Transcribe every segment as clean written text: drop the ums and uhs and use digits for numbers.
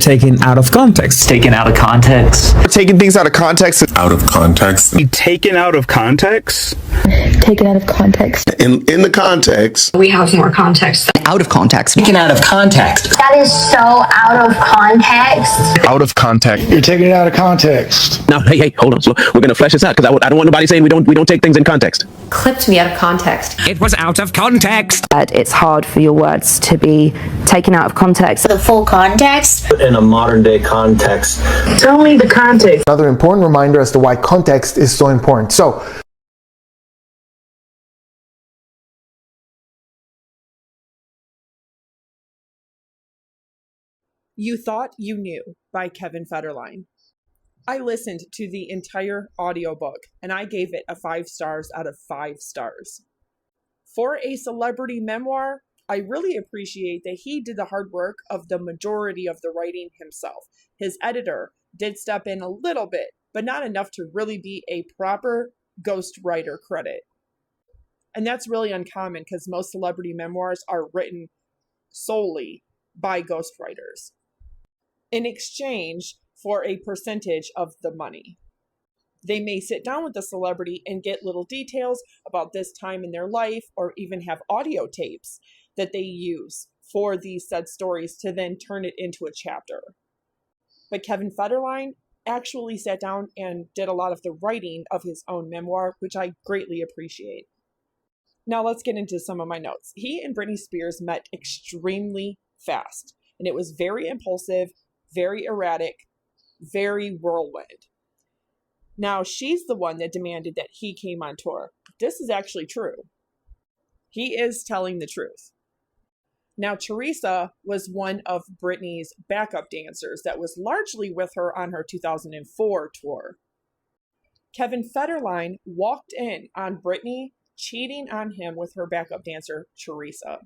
Taken out of context. Taken out of context. Taking things out of context. Out of context. Taken out of context. Taken out of context. In the context. We have more context. Out of context. Taken out of context. That is so out of context. Out of context. You're taking it out of context. Now, hey, hold on. So we're gonna flesh this out because I don't want nobody saying we don't take things in context. Clipped me out of context. It was out of context. It's hard for your words to be taken out of context. The full context. In a modern day context. Tell me the context. Another important reminder as to why context is so important. So, You Thought You Knew by Kevin Federline. I listened to the entire audiobook and I gave it a 5 stars out of 5 stars. For a celebrity memoir, I really appreciate that he did the hard work of the majority of the writing himself. His editor did step in a little bit, but not enough to really be a proper ghostwriter credit. And that's really uncommon because most celebrity memoirs are written solely by ghostwriters in exchange for a percentage of the money. They may sit down with the celebrity and get little details about this time in their life, or even have audio tapes that they use for these said stories to then turn it into a chapter. But Kevin Federline actually sat down and did a lot of the writing of his own memoir, which I greatly appreciate. Now let's get into some of my notes. He and Britney Spears met extremely fast, and it was very impulsive, very erratic, very whirlwind. Now, she's the one that demanded that he came on tour. This is actually true. He is telling the truth. Now, Teresa was one of Britney's backup dancers that was largely with her on her 2004 tour. Kevin Federline walked in on Britney cheating on him with her backup dancer, Teresa.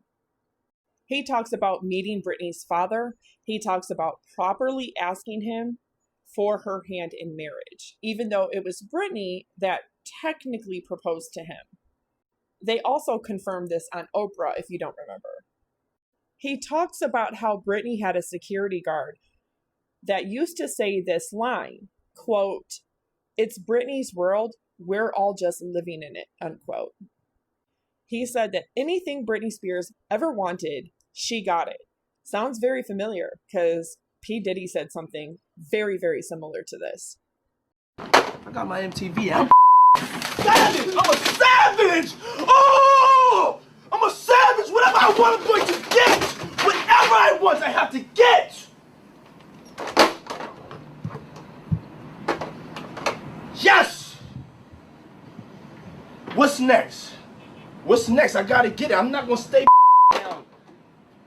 He talks about meeting Britney's father. He talks about properly asking him for her hand in marriage, even though it was Britney that technically proposed to him. They also confirmed this on Oprah, if you don't remember. He talks about how Britney had a security guard that used to say this line, quote, "It's Britney's world, we're all just living in it," unquote. He said that anything Britney Spears ever wanted, she got it. Sounds very familiar because P. Diddy said something very, very similar to this. I got my MTV. I'm savage! I'm a savage! Oh! I'm a savage! Whatever I want, I'm going to get! Whatever I want, I have to get! Yes! What's next? What's next? I gotta get it. I'm not gonna stay down.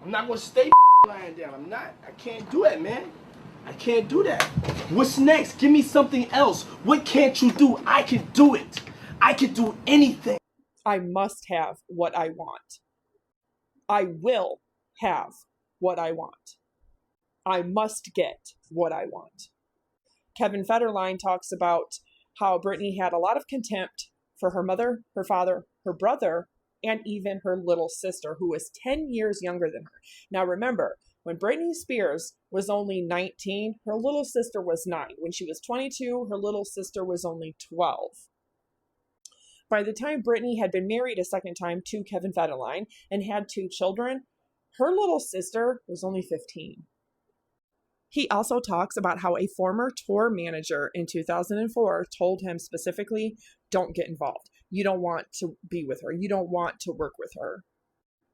I'm not gonna stay lying down. I'm not. I can't do it, man. I can't do that. What's next? Give me something else. What can't you do? I can do it. I can do anything. I must have what I want. I will have what I want. I must get what I want. Kevin Federline talks about how Britney had a lot of contempt for her mother, her father, her brother, and even her little sister, who was 10 years younger than her. Now remember, when Britney Spears was only 19, her little sister was 9. When she was 22, her little sister was only 12. By the time Britney had been married a second time to Kevin Federline and had 2 children, her little sister was only 15. He also talks about how a former tour manager in 2004 told him specifically, don't get involved. You don't want to be with her. You don't want to work with her.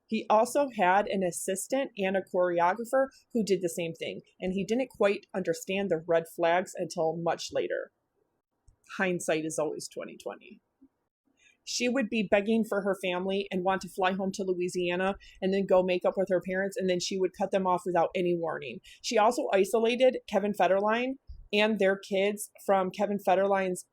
He also had an assistant and a choreographer who did the same thing, and he didn't quite understand the red flags until much later. Hindsight is always 20/20. She would be begging for her family and want to fly home to Louisiana and then go make up with her parents, and then she would cut them off without any warning. She also isolated Kevin Federline and their kids from Kevin Federline's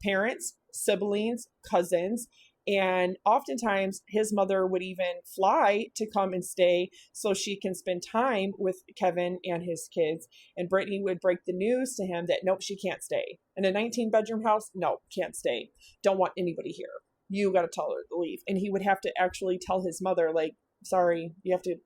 parents, siblings, cousins, and oftentimes his mother would even fly to come and stay so she can spend time with Kevin and his kids. And Britney would break the news to him that, nope, she can't stay. In a 19-bedroom house, no, can't stay. Don't want anybody here. You got to tell her to leave. And he would have to actually tell his mother, like, sorry, you have to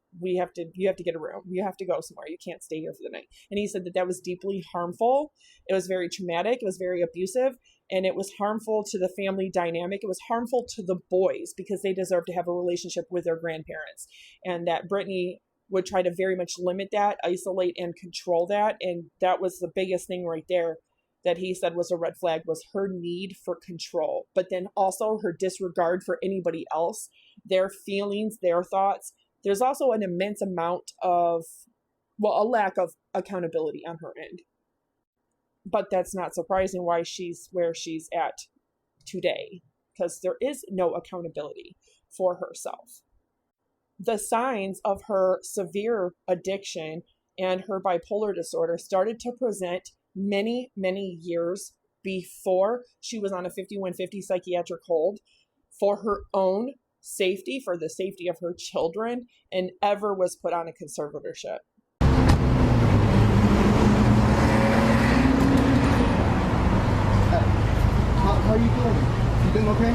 get a room. You have to go somewhere. You can't stay here for the night. And he said that that was deeply harmful. It was very traumatic. It was very abusive. And it was harmful to the family dynamic. It was harmful to the boys because they deserve to have a relationship with their grandparents. And that Britney would try to very much limit that, isolate, and control that. And that was the biggest thing right there that he said was a red flag, was her need for control, but then also her disregard for anybody else, their feelings, their thoughts. There's also an immense amount of, well, a lack of accountability on her end. But that's not surprising why she's where she's at today, because there is no accountability for herself. The signs of her severe addiction and her bipolar disorder started to present many, many years before she was on a 5150 psychiatric hold, for her own safety, for the safety of her children, and ever was put on a conservatorship. How are you doing? You doing okay?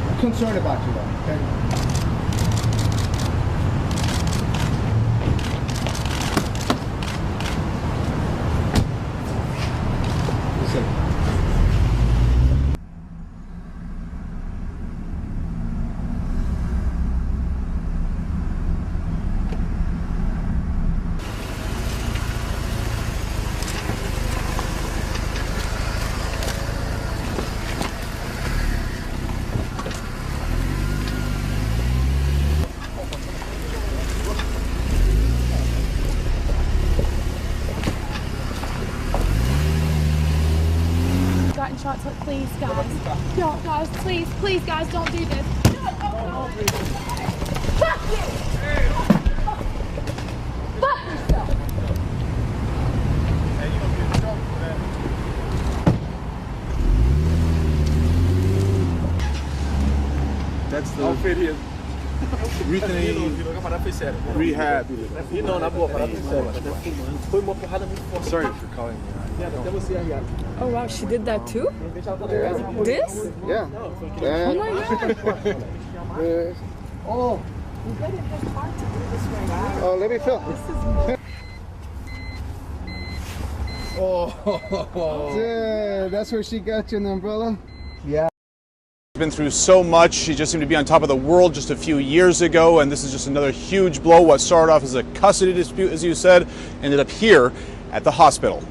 I'm concerned about you though, okay? Gotten shots, but please, guys. Don't, guys, please, guys, don't do this. Fuck you! Fuck yourself! Hey, you don't get in trouble for that. That's the outfit here. Rehab. Sorry for calling you. Oh wow, she did that too? This? Yeah. Oh my god. Oh, let me feel. Oh, yeah, that's where she got you an umbrella? Yeah. Been through so much. She just seemed to be on top of the world just a few years ago, and this is just another huge blow. What started off as a custody dispute, as you said, ended up here at the hospital.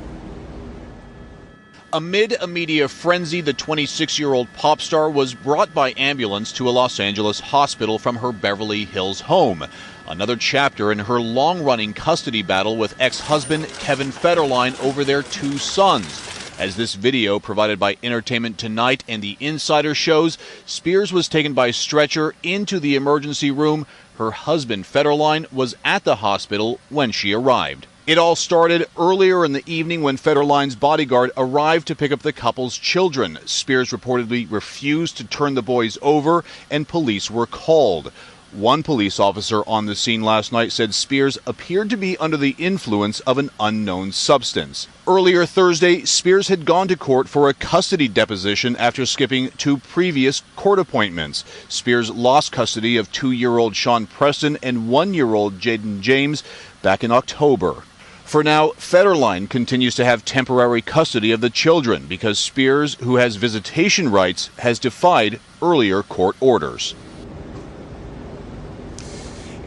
Amid a media frenzy, the 26-year-old pop star was brought by ambulance to a Los Angeles hospital from her Beverly Hills home. Another chapter in her long-running custody battle with ex-husband Kevin Federline over their two sons. As this video provided by Entertainment Tonight and The Insider shows, Spears was taken by stretcher into the emergency room. Her husband, Federline, was at the hospital when she arrived. It all started earlier in the evening when Federline's bodyguard arrived to pick up the couple's children. Spears reportedly refused to turn the boys over, and police were called. One police officer on the scene last night said Spears appeared to be under the influence of an unknown substance. Earlier Thursday, Spears had gone to court for a custody deposition after skipping two previous court appointments. Spears lost custody of 2-year-old Sean Preston and 1-year-old Jaden James back in October. For now, Federline continues to have temporary custody of the children because Spears, who has visitation rights, has defied earlier court orders.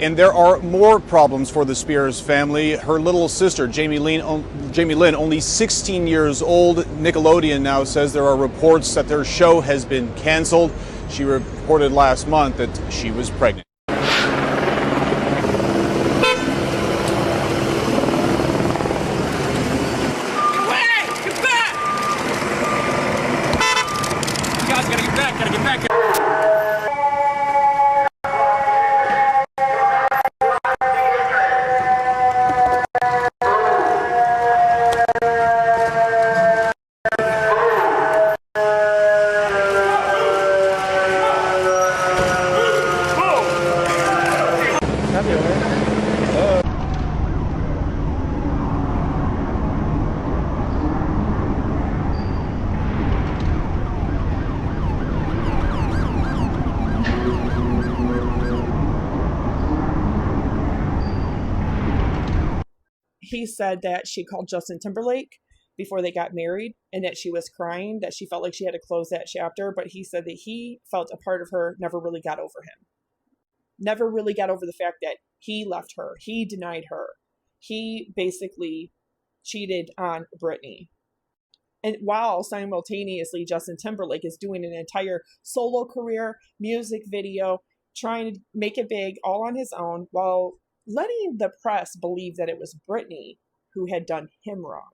And there are more problems for the Spears family. Her little sister, Jamie Lynn, only 16 years old. Nickelodeon now says there are reports that their show has been canceled. She reported last month that she was pregnant. She said that she called Justin Timberlake before they got married and that she was crying, that she felt like she had to close that chapter. But he said that he felt a part of her never really got over him. Never really got over the fact that he left her. He denied her. He basically cheated on Britney. And while simultaneously Justin Timberlake is doing an entire solo career, music video, trying to make it big all on his own, while letting the press believe that it was Britney who had done him wrong.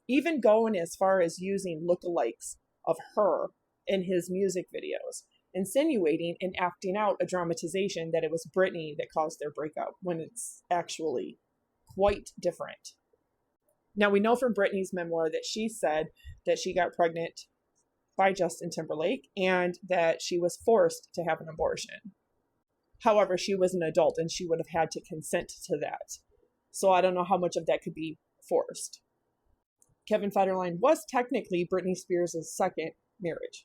Even going as far as using lookalikes of her in his music videos, insinuating and acting out a dramatization that it was Britney that caused their breakup, when it's actually quite different. Now, we know from Britney's memoir that she said that she got pregnant by Justin Timberlake and that she was forced to have an abortion. However, she was an adult and she would have had to consent to that. So I don't know how much of that could be forced. Kevin Federline was technically Britney Spears' second marriage.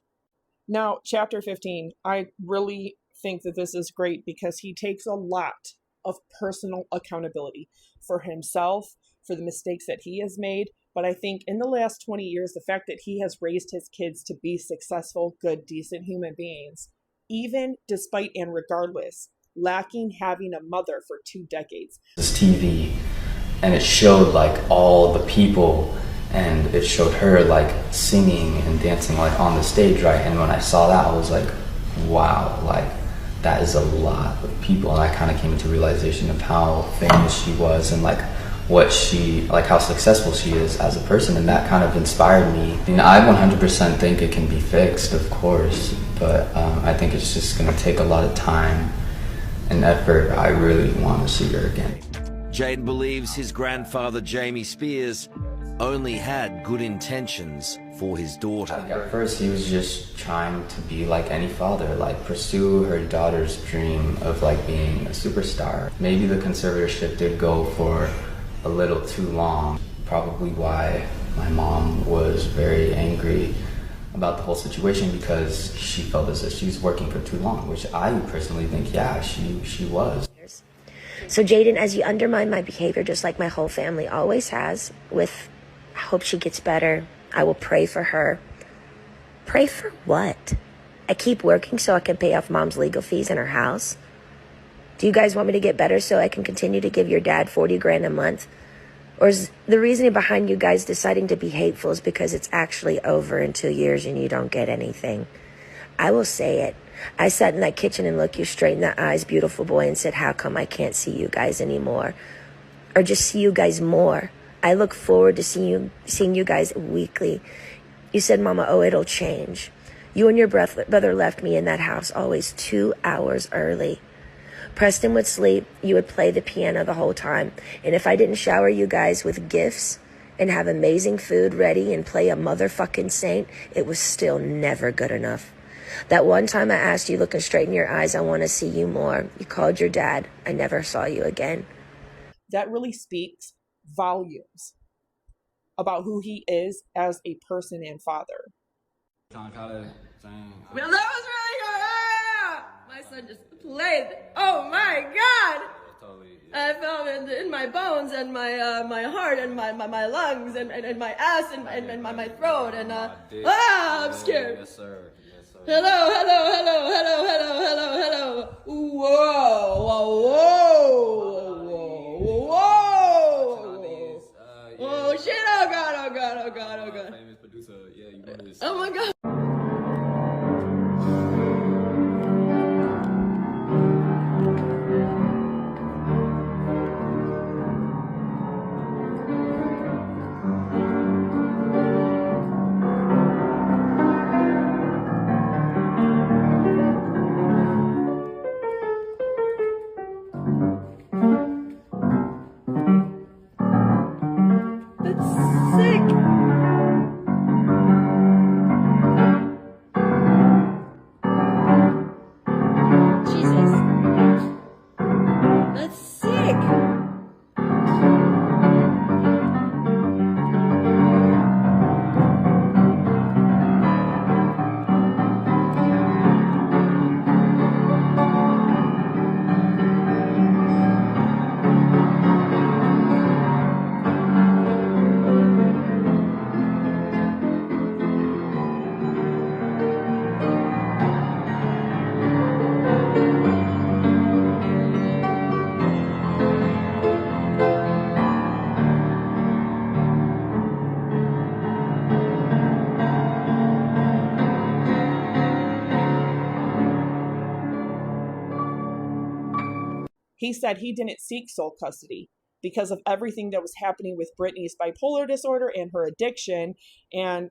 Now, chapter 15, I really think that this is great because he takes a lot of personal accountability for himself, for the mistakes that he has made. But I think in the last 20 years, the fact that he has raised his kids to be successful, good, decent human beings, even despite and regardless, lacking having a mother for 2 decades. This TV, and it showed like all the people, and it showed her like singing and dancing like on the stage, right? And when I saw that, I was like, wow, like that is a lot of people. And I kind of came into realization of how famous she was and like what she, like how successful she is as a person, and that kind of inspired me. I mean, I 100% think it can be fixed, of course, but I think it's just gonna take a lot of time and effort. I really want to see her again. Jaden believes his grandfather, Jamie Spears, only had good intentions for his daughter. At first, he was just trying to be like any father, like pursue her daughter's dream of like being a superstar. Maybe the conservatorship did go for a little too long, probably why my mom was very angry about the whole situation, because she felt as if she was working for too long, which I personally think, yeah, she was. So Jaden, as you undermine my behavior, just like my whole family always has, with I hope she gets better, I will pray for her. Pray for what? I keep working so I can pay off mom's legal fees in her house? Do you guys want me to get better so I can continue to give your dad 40 grand a month? Or is the reasoning behind you guys deciding to be hateful is because it's actually over in 2 years and you don't get anything? I will say it. I sat in that kitchen and looked you straight in the eyes, beautiful boy, and said, how come I can't see you guys anymore? Or just see you guys more? I look forward to seeing you guys weekly. You said, Mama, oh, it'll change. You and your brother left me in that house always 2 hours early. Preston would sleep, you would play the piano the whole time. And if I didn't shower you guys with gifts and have amazing food ready and play a motherfucking saint, it was still never good enough. That one time I asked you, looking straight in your eyes, I want to see you more. You called your dad. I never saw you again. That really speaks volumes about who he is as a person and father. Well, that was really good. My son just played. Oh my God! I felt it in my bones and my heart and my lungs and my ass and my throat and I'm scared. Yes, sir. Yes, sir. Hello. Whoa. Oh shit! Oh God. Famous producer. Yeah, you know this. Oh my God. He said he didn't seek sole custody because of everything that was happening with Britney's bipolar disorder and her addiction, and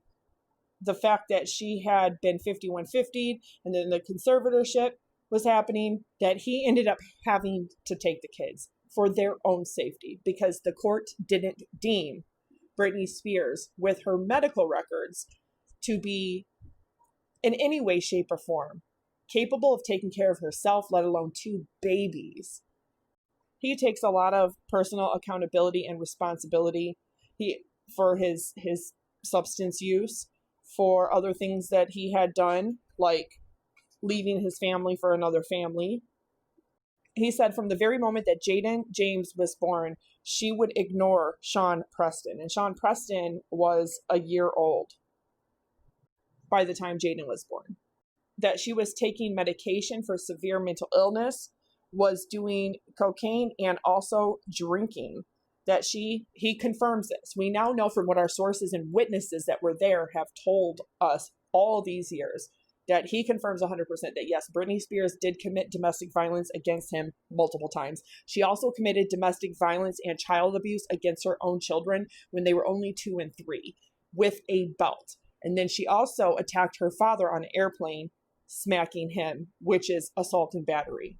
the fact that she had been 5150 and then the conservatorship was happening, that he ended up having to take the kids for their own safety because the court didn't deem Britney Spears with her medical records to be in any way, shape, or form capable of taking care of herself, let alone 2 babies. He takes a lot of personal accountability and responsibility for his substance use, for other things that he had done, like leaving his family for another family. He said from the very moment that Jaden James was born, she would ignore Sean Preston. And Sean Preston was a year old by the time Jaden was born. That she was taking medication for severe mental illness, was doing cocaine, and also drinking. That he confirms this. We now know from what our sources and witnesses that were there have told us all these years, that he confirms 100% that yes, Britney Spears did commit domestic violence against him multiple times. She also committed domestic violence and child abuse against her own children when they were only 2 and 3 with a belt. And then she also attacked her father on an airplane, smacking him, which is assault and battery.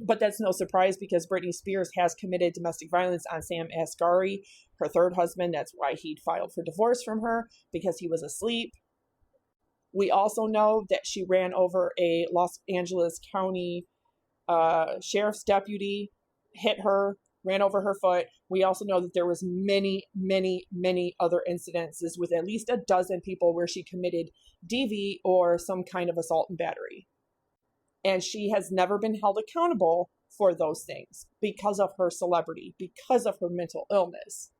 But that's no surprise because Britney Spears has committed domestic violence on Sam Asghari, her third husband. That's why he'd filed for divorce from her, because he was asleep. We also know that she ran over a Los Angeles County sheriff's deputy, hit her, ran over her foot. We also know that there was many, many, many other incidences with at least a dozen people where she committed DV or some kind of assault and battery. And she has never been held accountable for those things because of her celebrity, because of her mental illness.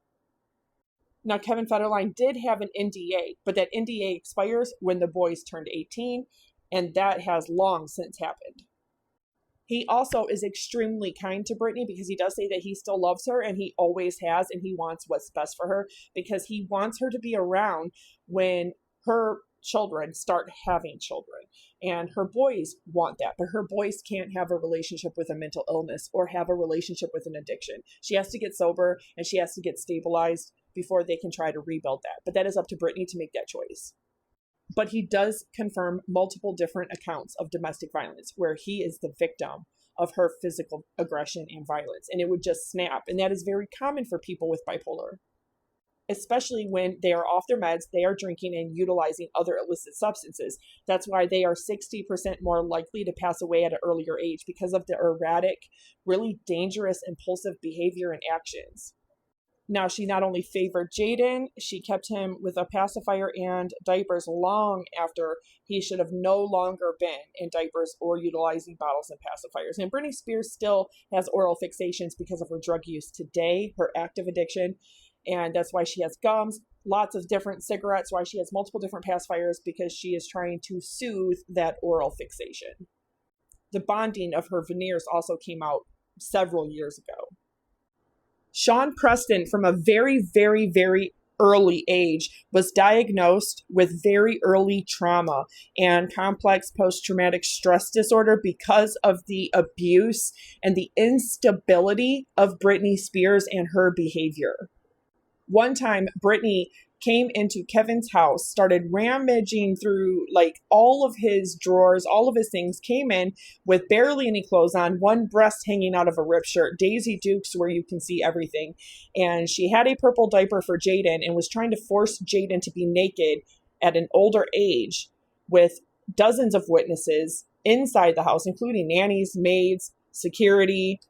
Now, Kevin Federline did have an NDA, but that NDA expires when the boys turned 18, and that has long since happened. He also is extremely kind to Britney because he does say that he still loves her, and he always has, and he wants what's best for her because he wants her to be around when her children start having children. And her boys want that, but her boys can't have a relationship with a mental illness or have a relationship with an addiction. She has to get sober and she has to get stabilized before they can try to rebuild that. But that is up to Britney to make that choice. But he does confirm multiple different accounts of domestic violence where he is the victim of her physical aggression and violence. And it would just snap. And that is very common for people with bipolar, especially when they are off their meds, they are drinking and utilizing other illicit substances. That's why they are 60% more likely to pass away at an earlier age, because of the erratic, really dangerous, impulsive behavior and actions. Now, she not only favored Jaden, she kept him with a pacifier and diapers long after he should have no longer been in diapers or utilizing bottles and pacifiers. And Britney Spears still has oral fixations because of her drug use today, her active addiction. And that's why she has gums, lots of different cigarettes, why she has multiple different pacifiers, because she is trying to soothe that oral fixation. The bonding of her veneers also came out several years ago. Sean Preston, from a very, very, very early age, was diagnosed with very early trauma and complex post-traumatic stress disorder because of the abuse and the instability of Britney Spears and her behavior. One time, Britney came into Kevin's house, started rummaging through like all of his drawers, all of his things, came in with barely any clothes on, one breast hanging out of a ripped shirt, Daisy Dukes where you can see everything. And she had a purple diaper for Jaden and was trying to force Jaden to be naked at an older age with dozens of witnesses inside the house, including nannies, maids, security,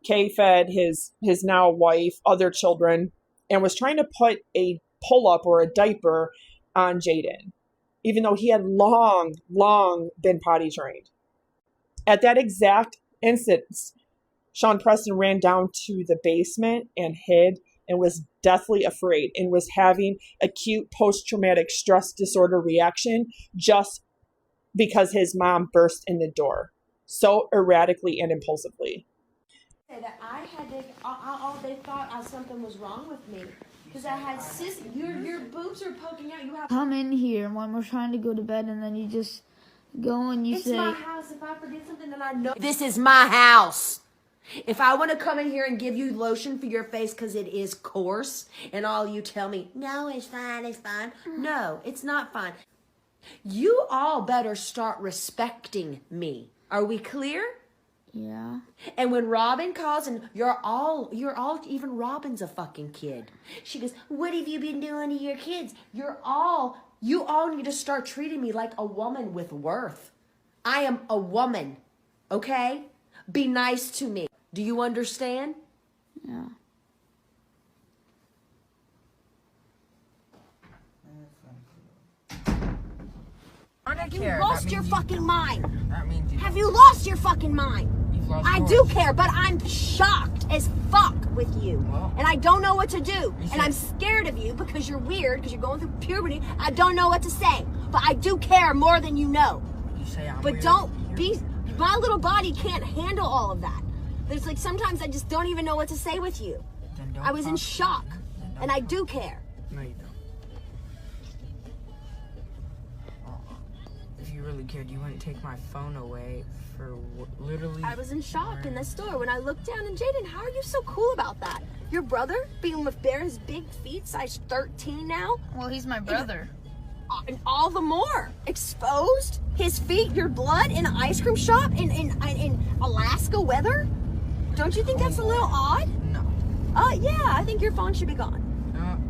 K-Fed, his now wife, other children, and was trying to put a pull-up or a diaper on Jaden, even though he had long been potty trained. At that exact instance, Sean Preston ran down to the basement and hid and was deathly afraid and was having acute post-traumatic stress disorder reaction just because his mom burst in the door so erratically and impulsively. That I had to, they thought something was wrong with me because I had your boobs are poking out. You have come in here when we're trying to go to bed, and then you just go and you say, "It's my house. If I forget something, then I know this is my house. If I want to come in here and give you lotion for your face because it is coarse, and all you tell me, no, it's fine, it's fine. No, it's not fine. You all better start respecting me. Are we clear? Yeah. And when Robin calls, and you're all, even Robin's a fucking kid. She goes, what have you been doing to your kids? You all need to start treating me like a woman with worth. I am a woman, okay? Be nice to me. Do you understand? Yeah. You lost your fucking mind. Have you lost your fucking mind? I do care, but I'm shocked as fuck with you. And I don't know what to do. And I'm scared of you because you're weird, because you're going through puberty. I don't know what to say. But I do care more than you know. But don't be... My little body can't handle all of that. There's like sometimes I just don't even know what to say with you. I was in shock. And I do care. No, you don't. If you really cared, you wouldn't take my phone away for literally... I was in shock in the store when I looked down, and Jaden, how are you so cool about that? Your brother being with Bear's big feet, size 13 now? Well, he's my brother. And all the more exposed, his feet, your blood in an ice cream shop in Alaska weather? Don't you think that's a little odd? No. Yeah, I think your phone should be gone.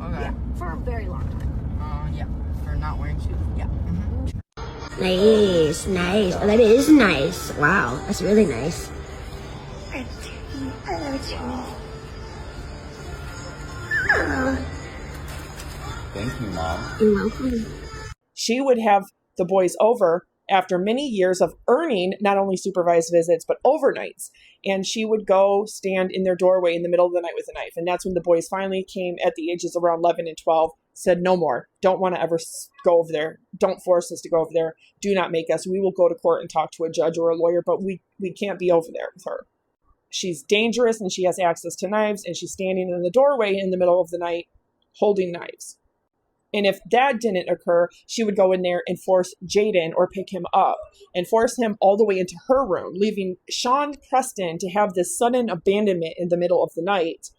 Okay. Yeah, for a very long time. Yeah, for not wearing shoes. Yeah. Nice, nice. Oh, that is nice. Wow, that's really nice. I love you. Thank you, Mom. You're welcome. She would have the boys over after many years of earning not only supervised visits, but overnights. And she would go stand in their doorway in the middle of the night with a knife. And that's when the boys finally came at the ages around 11 and 12, said, no more. Don't want to ever go over there. Don't force us to go over there. Do not make us. We will go to court and talk to a judge or a lawyer, but we can't be over there with her. She's dangerous and she has access to knives, and she's standing in the doorway in the middle of the night holding knives. And if that didn't occur, she would go in there and force Jaden or pick him up and force him all the way into her room, leaving Sean Preston to have this sudden abandonment in the middle of the night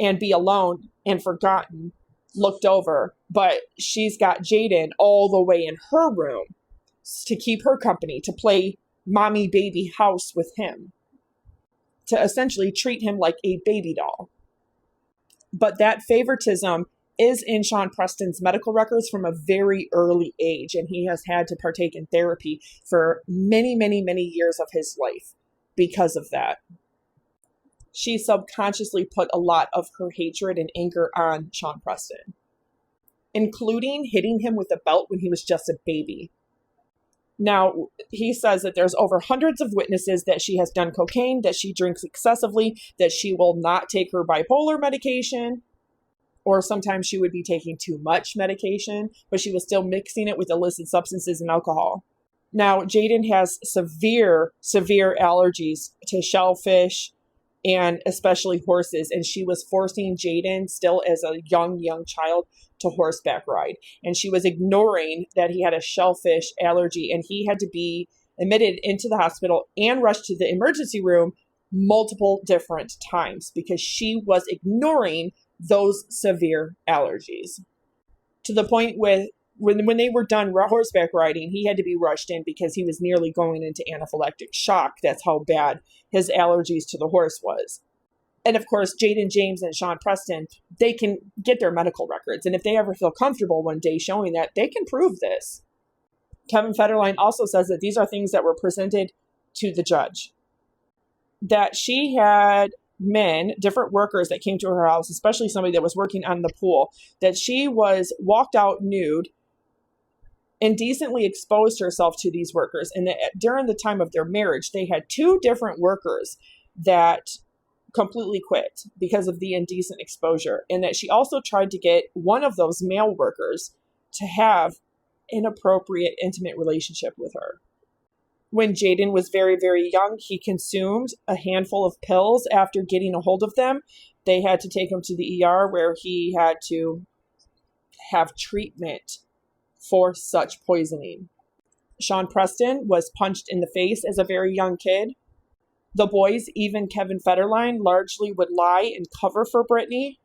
and be alone and forgotten, looked over. But she's got Jaden all the way in her room to keep her company, to play mommy baby house with him, to essentially treat him like a baby doll. But that favoritism is in Sean Preston's medical records from a very early age, and he has had to partake in therapy for many, many, many years of his life because of that. She subconsciously put a lot of her hatred and anger on Sean Preston, including hitting him with a belt when he was just a baby. Now, he says that there's over hundreds of witnesses that she has done cocaine, that she drinks excessively, that she will not take her bipolar medication, or sometimes she would be taking too much medication, but she was still mixing it with illicit substances and alcohol. Now, Jaden has severe, severe allergies to shellfish and especially horses, and she was forcing Jaden, still as a young child, to horseback ride. And she was ignoring that he had a shellfish allergy, and he had to be admitted into the hospital and rushed to the emergency room multiple different times because she was ignoring those severe allergies. To the point with when they were done horseback riding, he had to be rushed in because he was nearly going into anaphylactic shock. That's how bad his allergies to the horse was. And of course, Jaden James and Sean Preston, they can get their medical records. And if they ever feel comfortable one day showing that, they can prove this. Kevin Federline also says that these are things that were presented to the judge. That she had men, different workers that came to her house, especially somebody that was working on the pool, that she was walked out nude, indecently exposed herself to these workers. And that during the time of their marriage, they had two different workers that completely quit because of the indecent exposure. And that she also tried to get one of those male workers to have inappropriate, intimate relationship with her. When Jaden was very, very young, he consumed a handful of pills. After getting a hold of them, they had to take him to the ER where he had to have treatment for such poisoning. Sean Preston was punched in the face as a very young kid. The boys, even Kevin Federline, largely would lie and cover for Britney,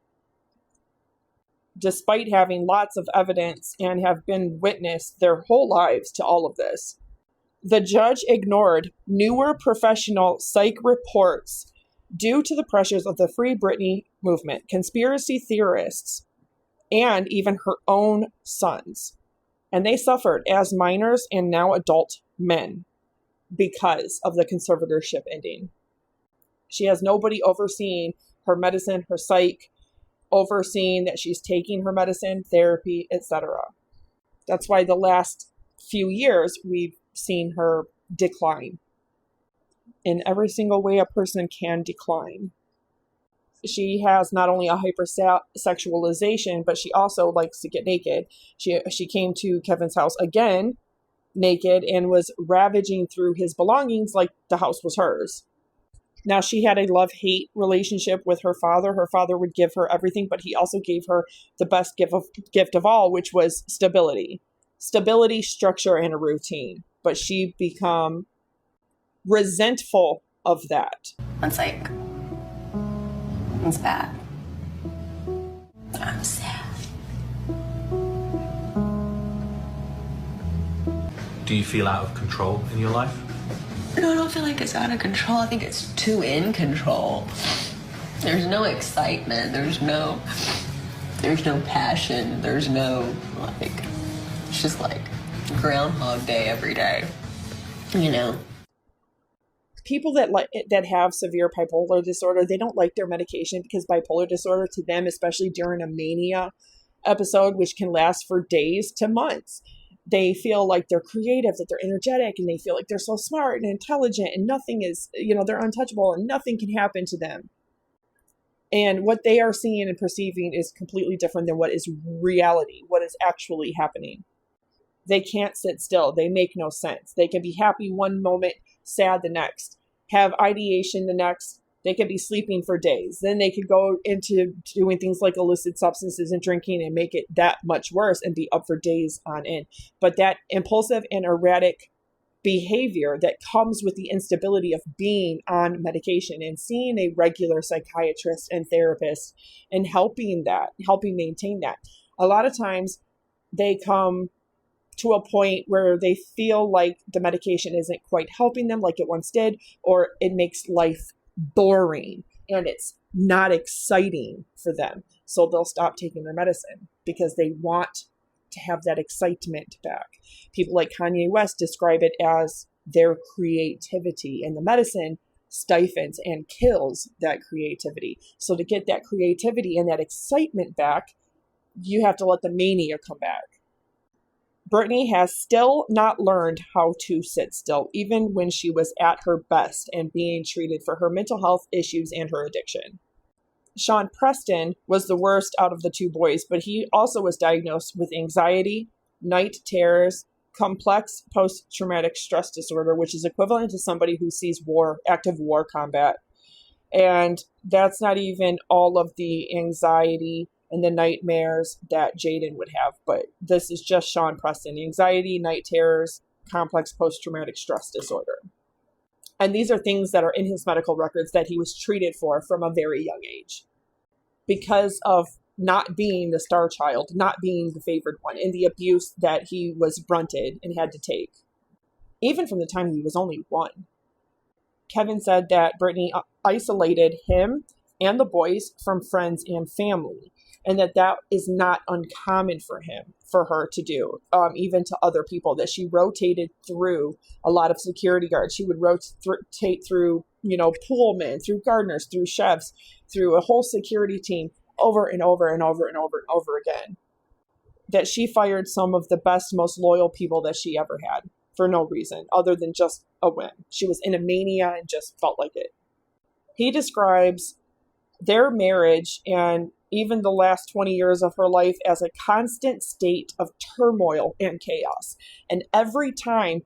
despite having lots of evidence and have been witness their whole lives to all of this. The judge ignored newer professional psych reports due to the pressures of the Free Britney movement, conspiracy theorists, and even her own sons. And they suffered as minors and now adult men because of the conservatorship ending. She has nobody overseeing her medicine, her psych, overseeing that she's taking her medicine, therapy, etc. That's why the last few years we've seen her decline in every single way a person can decline. She has not only a hypersexualization, but she also likes to get naked. She came to Kevin's house again naked and was ravaging through his belongings like the house was hers. Now, she had a love-hate relationship with her father. Her father would give her everything, but he also gave her the best gift of all, which was stability. Stability, structure, and a routine. But she became resentful of that. It's like, it's bad. I'm sad. Do you feel out of control in your life? No, I don't feel like it's out of control. I think it's too in control. There's no excitement. There's no passion. There's no, like, it's just like Groundhog Day every day, you know? People that have severe bipolar disorder, they don't like their medication because bipolar disorder to them, especially during a mania episode, which can last for days to months, they feel like they're creative, that they're energetic, and they feel like they're so smart and intelligent, and nothing is, they're untouchable and nothing can happen to them. And what they are seeing and perceiving is completely different than what is reality, what is actually happening. They can't sit still. They make no sense. They can be happy one moment, sad the next, have ideation the next. They could be sleeping for days. Then they could go into doing things like illicit substances and drinking and make it that much worse and be up for days on end. But that impulsive and erratic behavior that comes with the instability of being on medication and seeing a regular psychiatrist and therapist and helping maintain that. A lot of times they come to a point where they feel like the medication isn't quite helping them like it once did, or it makes life boring and it's not exciting for them. So they'll stop taking their medicine because they want to have that excitement back. People like Kanye West describe it as their creativity, and the medicine stifles and kills that creativity. So to get that creativity and that excitement back, you have to let the mania come back. Britney has still not learned how to sit still, even when she was at her best and being treated for her mental health issues and her addiction. Sean Preston was the worst out of the two boys, but he also was diagnosed with anxiety, night terrors, complex post-traumatic stress disorder, which is equivalent to somebody who sees active war combat. And that's not even all of the anxiety and the nightmares that Jaden would have, but this is just Sean Preston. Anxiety, night terrors, complex post-traumatic stress disorder. And these are things that are in his medical records that he was treated for from a very young age because of not being the star child, not being the favored one, and the abuse that he was brunted and had to take, even from the time he was only 1. Kevin said that Britney isolated him and the boys from friends and family, and that is not uncommon for her to do, even to other people, that she rotated through a lot of security guards. She would rotate through, poolmen, through gardeners, through chefs, through a whole security team over and over and over and over and over again. That she fired some of the best, most loyal people that she ever had for no reason other than just a whim. She was in a mania and just felt like it. He describes their marriage and even the last 20 years of her life as a constant state of turmoil and chaos. And every time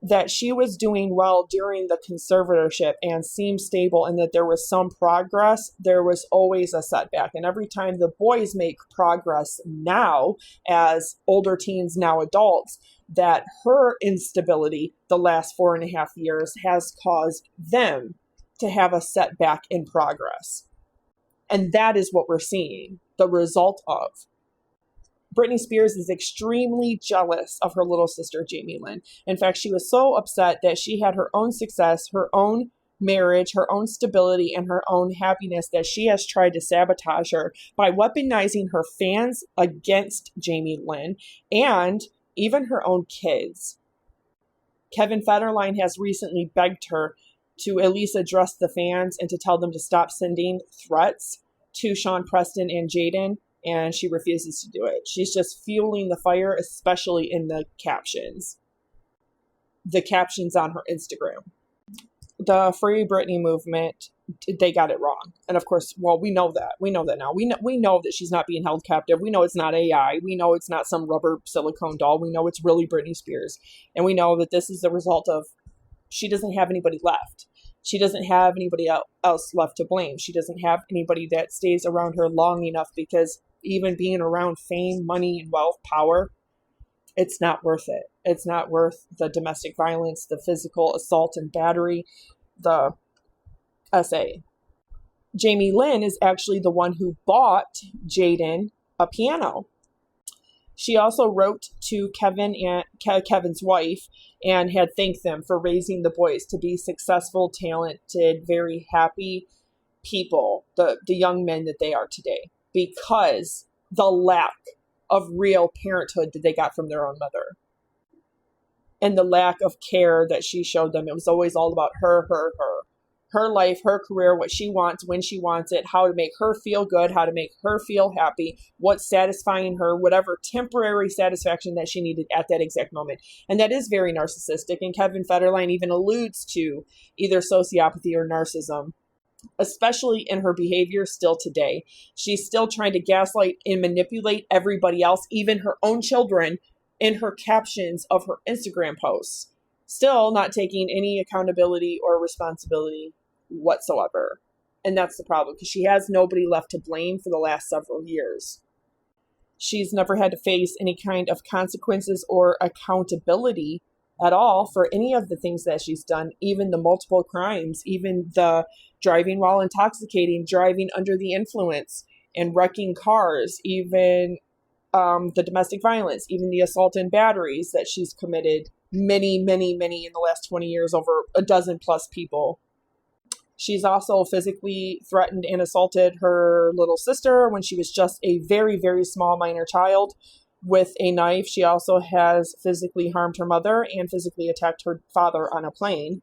that she was doing well during the conservatorship and seemed stable and that there was some progress, there was always a setback. And every time the boys make progress now as older teens, now adults, that her instability the last 4.5 years has caused them to have a setback in progress. And that is what we're seeing the result of. Britney Spears is extremely jealous of her little sister, Jamie Lynn. In fact, she was so upset that she had her own success, her own marriage, her own stability, and her own happiness that she has tried to sabotage her by weaponizing her fans against Jamie Lynn and even her own kids. Kevin Federline has recently begged her to at least address the fans and to tell them to stop sending threats to Sean Preston and Jaden, and she refuses to do it. She's just fueling the fire, especially in the captions. The captions on her Instagram. The Free Britney movement, they got it wrong. And of course, well, we know that. We know that now. We know that she's not being held captive. We know it's not AI. We know it's not some rubber silicone doll. We know it's really Britney Spears. And we know that this is the result of she doesn't have anybody left. She doesn't have anybody else left to blame. She doesn't have anybody that stays around her long enough, because even being around fame, money, and wealth, power, it's not worth it. It's not worth the domestic violence, the physical assault and battery, the essay. Jamie Lynn is actually the one who bought Jaden a piano. She also wrote to Kevin and Kevin's wife and had thanked them for raising the boys to be successful, talented, very happy people, the young men that they are today, because the lack of real parenthood that they got from their own mother and the lack of care that she showed them. It was always all about her life, her career, what she wants, when she wants it, how to make her feel good, how to make her feel happy, what's satisfying her, whatever temporary satisfaction that she needed at that exact moment. And that is very narcissistic. And Kevin Federline even alludes to either sociopathy or narcissism, especially in her behavior still today. She's still trying to gaslight and manipulate everybody else, even her own children, in her captions of her Instagram posts. Still not taking any accountability or responsibility whatsoever. And that's the problem, because she has nobody left to blame for the last several years. She's never had to face any kind of consequences or accountability at all for any of the things that she's done, even the multiple crimes, even the driving while intoxicating, driving under the influence and wrecking cars, even the domestic violence, even the assault and batteries that she's committed, many in the last 20 years, over a dozen plus people. She's also physically threatened and assaulted her little sister when she was just a very, very small minor child with a knife. She also has physically harmed her mother and physically attacked her father on a plane.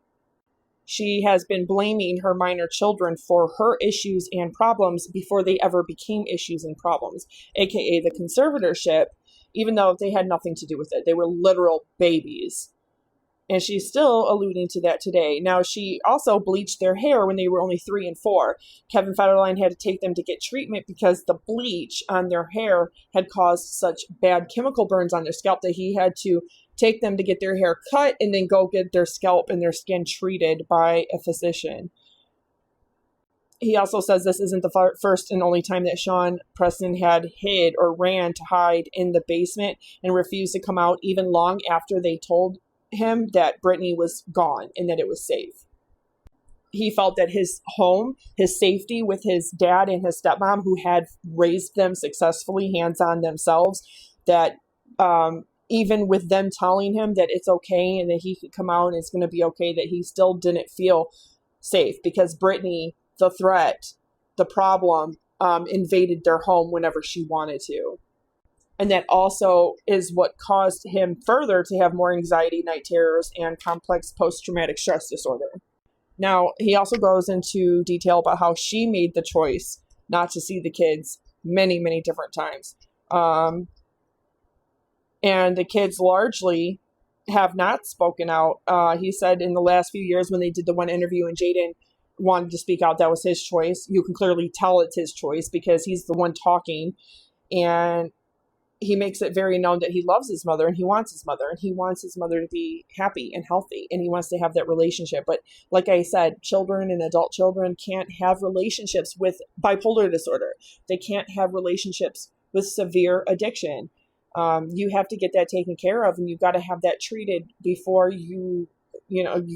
She has been blaming her minor children for her issues and problems before they ever became issues and problems, aka the conservatorship, even though they had nothing to do with it. They were literal babies. And she's still alluding to that today. Now, she also bleached their hair when they were only 3 and 4. Kevin Federline had to take them to get treatment because the bleach on their hair had caused such bad chemical burns on their scalp that he had to take them to get their hair cut and then go get their scalp and their skin treated by a physician. He also says this isn't the first and only time that Sean Preston had hid or ran to hide in the basement and refused to come out even long after they told him that Britney was gone and that it was safe. He felt that his home, his safety with his dad and his stepmom, who had raised them successfully, hands-on themselves, that even with them telling him that it's okay and that he could come out and it's going to be okay, that he still didn't feel safe because Britney, the threat, the problem, invaded their home whenever she wanted to. And that also is what caused him further to have more anxiety, night terrors, and complex post-traumatic stress disorder. Now, he also goes into detail about how she made the choice not to see the kids many different times. And the kids largely have not spoken out. He said in the last few years when they did the one interview and Jaden wanted to speak out, that was his choice. You can clearly tell it's his choice because he's the one talking. And he makes it very known that he loves his mother and he wants his mother and he wants his mother to be happy and healthy and he wants to have that relationship. But like I said, children and adult children can't have relationships with bipolar disorder. They can't have relationships with severe addiction. You have to get that taken care of, and you've got to have that treated before you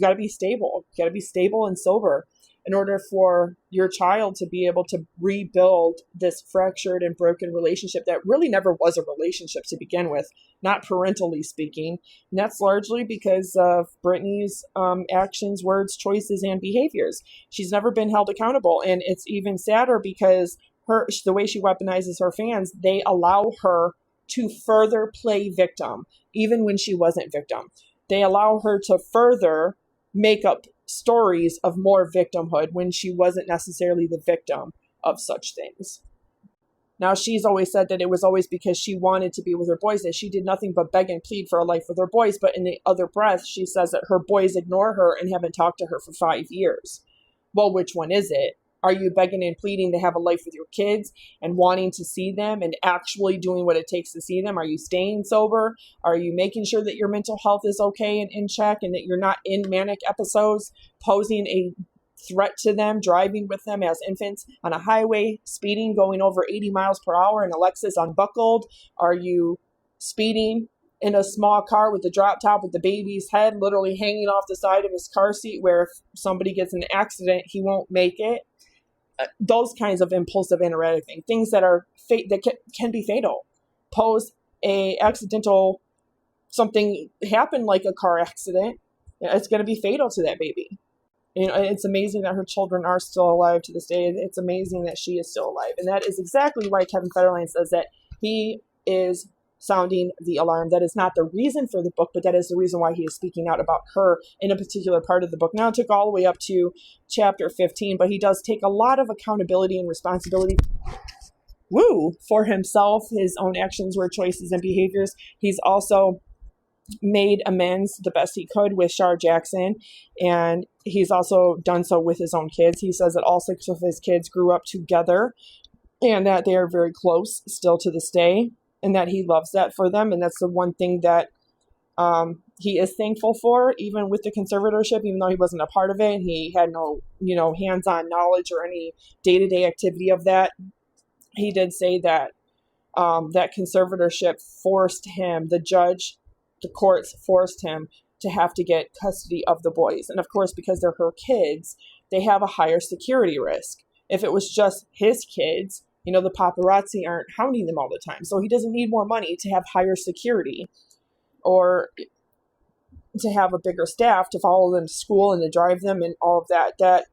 got to be stable. You got to be stable and sober in order for your child to be able to rebuild this fractured and broken relationship that really never was a relationship to begin with, not parentally speaking. And that's largely because of Britney's actions, words, choices, and behaviors. She's never been held accountable. And it's even sadder because the way she weaponizes her fans, they allow her to further play victim, even when she wasn't victim. They allow her to further make up stories of more victimhood when she wasn't necessarily the victim of such things. Now, she's always said that it was always because she wanted to be with her boys, that she did nothing but beg and plead for a life with her boys. But in the other breath, she says that her boys ignore her and haven't talked to her for 5 years. Well, which one is it? Are you begging and pleading to have a life with your kids and wanting to see them and actually doing what it takes to see them? Are you staying sober? Are you making sure that your mental health is okay and in check and that you're not in manic episodes, posing a threat to them, driving with them as infants on a highway, speeding, going over 80 miles per hour and Alexis unbuckled? Are you speeding in a small car with the drop top with the baby's head literally hanging off the side of his car seat where if somebody gets in an accident, he won't make it? Those kinds of impulsive anoretic things that are that can be fatal. Pose a accidental, something happen like a car accident, it's going to be fatal to that baby. It's amazing that her children are still alive to this day. It's amazing that she is still alive. And that is exactly why Kevin Federline says that he is sounding the alarm. That is not the reason for the book, but that is the reason why he is speaking out about her in a particular part of the book. Now, it took all the way up to chapter 15, but he does take a lot of accountability and responsibility for himself, his own actions, word, choices, and behaviors. He's also made amends the best he could with Shar Jackson, and he's also done so with his own kids. He says that all 6 of his kids grew up together and that they are very close still to this day, and that he loves that for them. And that's the one thing that he is thankful for, even with the conservatorship, even though he wasn't a part of it. He had no, hands-on knowledge or any day-to-day activity of that. He did say that that conservatorship forced him, the courts forced him to have to get custody of the boys. And of course, because they're her kids, they have a higher security risk. If it was just his kids, the paparazzi aren't hounding them all the time. So he doesn't need more money to have higher security or to have a bigger staff to follow them to school and to drive them and all of that. That,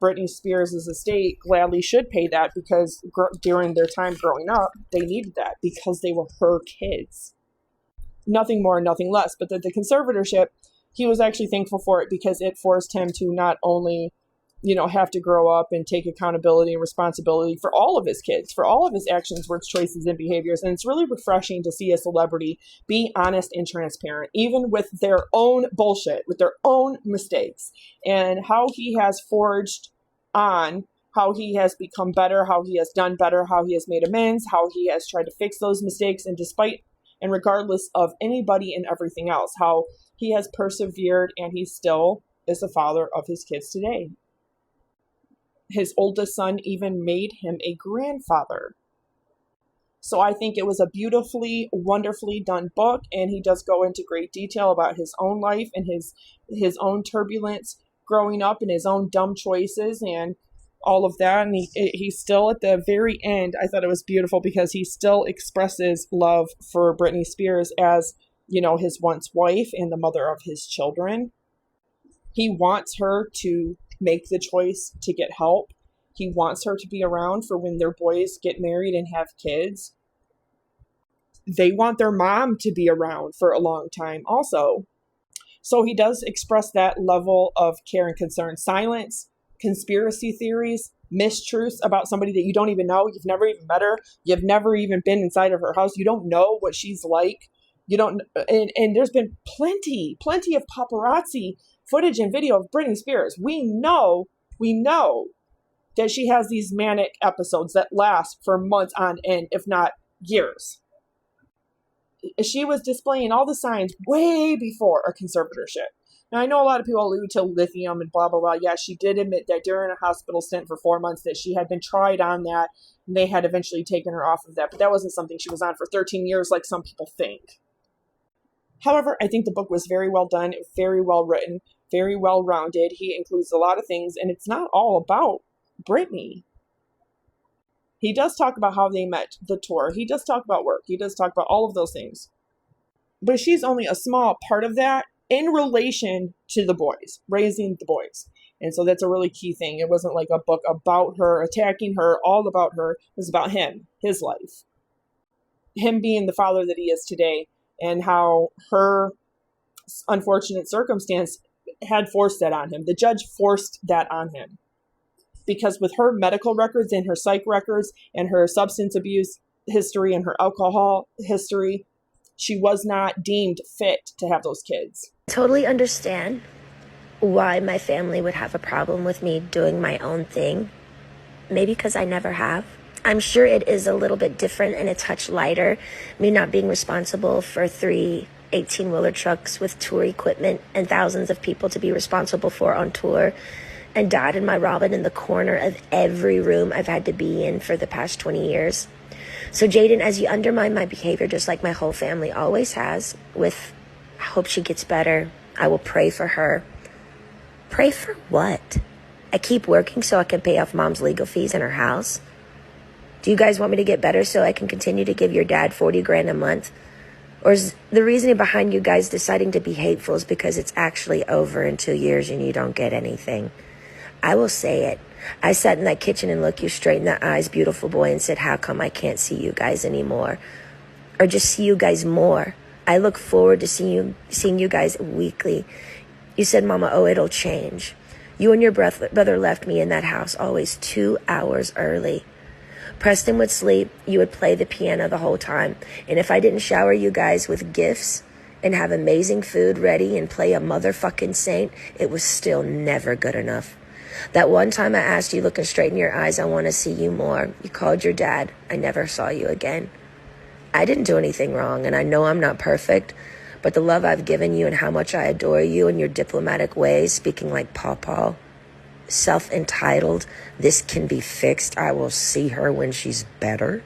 Britney Spears' estate gladly should pay that because during their time growing up, they needed that because they were her kids. Nothing more, nothing less. But the conservatorship, he was actually thankful for it because it forced him to not only have to grow up and take accountability and responsibility for all of his kids, for all of his actions, words, choices, and behaviors. And it's really refreshing to see a celebrity be honest and transparent, even with their own bullshit, with their own mistakes, and how he has forged on, how he has become better, how he has done better, how he has made amends, how he has tried to fix those mistakes, and despite and regardless of anybody and everything else, how he has persevered and he still is the father of his kids today. His oldest son even made him a grandfather. So I think it was a beautifully, wonderfully done book, and he does go into great detail about his own life and his own turbulence growing up and his own dumb choices and all of that. And he's still at the very end. I thought it was beautiful because he still expresses love for Britney Spears as, his once wife and the mother of his children. He wants her to make the choice to get help. He wants her to be around for when their boys get married and have kids. They want their mom to be around for a long time also. So he does express that level of care and concern. Silence, conspiracy theories, mistruths about somebody that you don't even know. You've never even met her. You've never even been inside of her house. You don't know what she's like. You don't, and there's been plenty of paparazzi footage and video of Britney Spears. We know that she has these manic episodes that last for months on end, if not years. She was displaying all the signs way before a conservatorship. Now, I know a lot of people allude to lithium and blah, blah, blah. Yeah, she did admit that during a hospital stint for 4 months that she had been tried on that, and they had eventually taken her off of that. But that wasn't something she was on for 13 years like some people think. However, I think the book was very well done, very well written, very well rounded. He includes a lot of things, and it's not all about Britney. He does talk about how they met, the tour. He does talk about work. He does talk about all of those things. But she's only a small part of that in relation to the boys, raising the boys. And so that's a really key thing. It wasn't like a book about her, attacking her, all about her. It was about him, his life. Him being the father that he is today, and how her unfortunate circumstance had forced that on him. The judge forced that on him. Because with her medical records and her psych records and her substance abuse history and her alcohol history, she was not deemed fit to have those kids. Totally understand why my family would have a problem with me doing my own thing. Maybe because I never have. I'm sure it is a little bit different and a touch lighter, me not being responsible for 3 18-wheeler trucks with tour equipment and thousands of people to be responsible for on tour, and Dad and my Robin in the corner of every room I've had to be in for the past 20 years. So Jaden, as you undermine my behavior, just like my whole family always has, with, I hope she gets better, I will pray for her. Pray for what? I keep working so I can pay off Mom's legal fees in her house? Do you guys want me to get better so I can continue to give your dad 40 grand a month? Or is the reasoning behind you guys deciding to be hateful is because it's actually over in 2 years and you don't get anything? I will say it. I sat in that kitchen and looked you straight in the eyes, beautiful boy, and said, how come I can't see you guys anymore? Or just see you guys more? I look forward to seeing you guys weekly. You said, Mama, oh, it'll change. You and your brother left me in that house always 2 hours early. Preston would sleep. You would play the piano the whole time. And if I didn't shower you guys with gifts and have amazing food ready and play a motherfucking saint, it was still never good enough. That one time I asked you, looking straight in your eyes, I want to see you more. You called your dad. I never saw you again. I didn't do anything wrong, and I know I'm not perfect, but the love I've given you and how much I adore you and your diplomatic ways, speaking like Paw, self-entitled, this can be fixed, I will see her when she's better.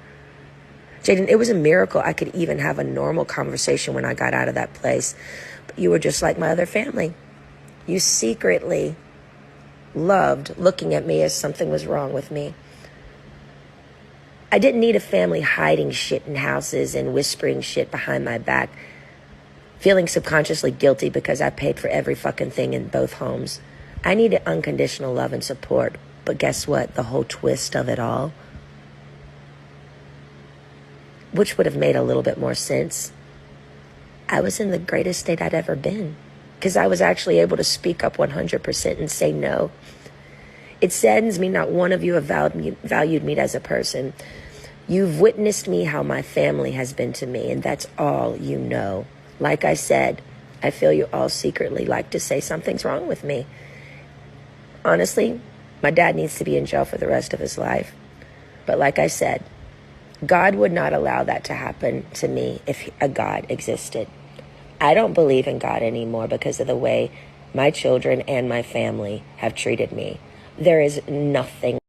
Jaden, it was a miracle I could even have a normal conversation when I got out of that place. But you were just like my other family. You secretly loved looking at me as something was wrong with me. I didn't need a family hiding shit in houses and whispering shit behind my back, feeling subconsciously guilty because I paid for every fucking thing in both homes. I needed unconditional love and support, but guess what? The whole twist of it all, which would have made a little bit more sense, I was in the greatest state I'd ever been. Because I was actually able to speak up 100% and say no. It saddens me not one of you have valued me as a person. You've witnessed me how my family has been to me, and that's all you know. Like I said, I feel you all secretly like to say something's wrong with me. Honestly, my dad needs to be in jail for the rest of his life. But like I said, God would not allow that to happen to me if a God existed. I don't believe in God anymore because of the way my children and my family have treated me. There is nothing